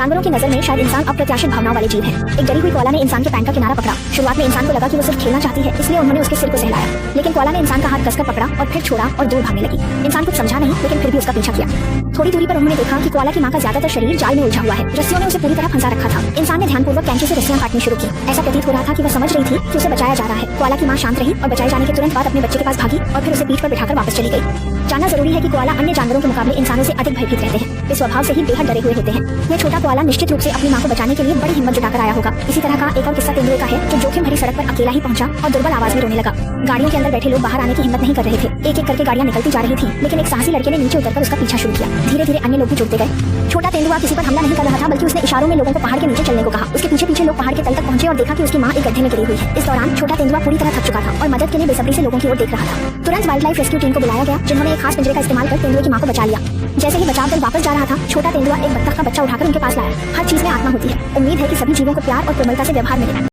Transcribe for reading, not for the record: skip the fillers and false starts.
जानवरों की नजर में शायद इंसान अप्रत्याशित भावनाओं वाले जीव है। एक डरी हुई कोआला ने इंसान के पैंट का किनारा पकड़ा। शुरुआत में इंसान को लगा कि वो सिर्फ खेलना चाहती है, इसलिए उन्होंने उसके सिर को सहलाया, लेकिन कोआला ने इंसान का हाथ कसकर पकड़ा और फिर छोड़ा और दूर भागने लगी। इंसान कुछ समझा नहीं, लेकिन फिर भी उसका पीछा किया। थोड़ी दूरी पर उन्होंने देखा कि कोआला की माँ का ज्यादातर शरीर जाल में उलझा हुआ है। रस्सियों ने उसे पूरी तरह फंसा रखा था। इंसान ने ध्यानपूर्वक कैंची से रस्सियां काटनी शुरू की। ऐसा प्रतीत हो रहा था कि वह समझ रही थी कि उसे बचाया जा रहा है। कोआला की माँ शांत रही और बचाए जाने के तुरंत बाद अपने बच्चे के पास भागी और फिर उसे पीठ पर बिठाकर वापस चली गई। जानना जरूरी है कि कोआला अन्य जानवरों के मुकाबले इंसानों से अधिक भयभीत रहते हैं। वे स्वभाव से ही बेहद डरे हुए होते हैं। यह छोटा कोआला निश्चित रूप से अपनी माँ को बचाने के लिए बड़ी हिम्मत जुटाकर आया होगा। इसी तरह का एक और किस्सा तेंदुए का है, जो जोखिम भरी सड़क पर अकेला ही पहुंचा और दुर्बल आवाज में रोने लगा। गाड़ियों के अंदर बैठे लोग बाहर आने की हिम्मत नहीं कर रहे थे। एक एक करके गाड़ियां निकलती जा रही थी, लेकिन एक साहसी लड़के ने नीचे उतरकर उसका पीछा शुरू किया। धीरे धीरे अन्य लोग भी जुड़ते गए। छोटा तेंदुआ किसी पर हमला नहीं कर रहा था, बल्कि उसने इशारों में लोगों को पहाड़ के नीचे चलने को कहा। उसके पीछे पीछे लोग पहाड़ के तल तक पहुंचे और देखा कि उसकी माँ एक गड्ढे में गिरी हुई है। इस दौरान छोटा तेंदुआ पूरी तरह थक चुका था और मदद के लिए बेसब्री से लोगों की ओर देख रहा था। तुरंत वाइल्ड लाइफ रेस्क्यू टीम को बुलाया गया, जिन्होंने एक खास पिंजरे का इस्तेमाल कर तेंदुए की माँ को बचा लिया। जैसे ही बचाव दल वापस जा रहा था, छोटा तेंदुआ एक बत्तख का बच्चा उठाकर उनके पास लाया। हर चीज में आत्मा होती है। उम्मीद है कि सभी जीवों को प्यार और कोमलता से व्यवहार मिले।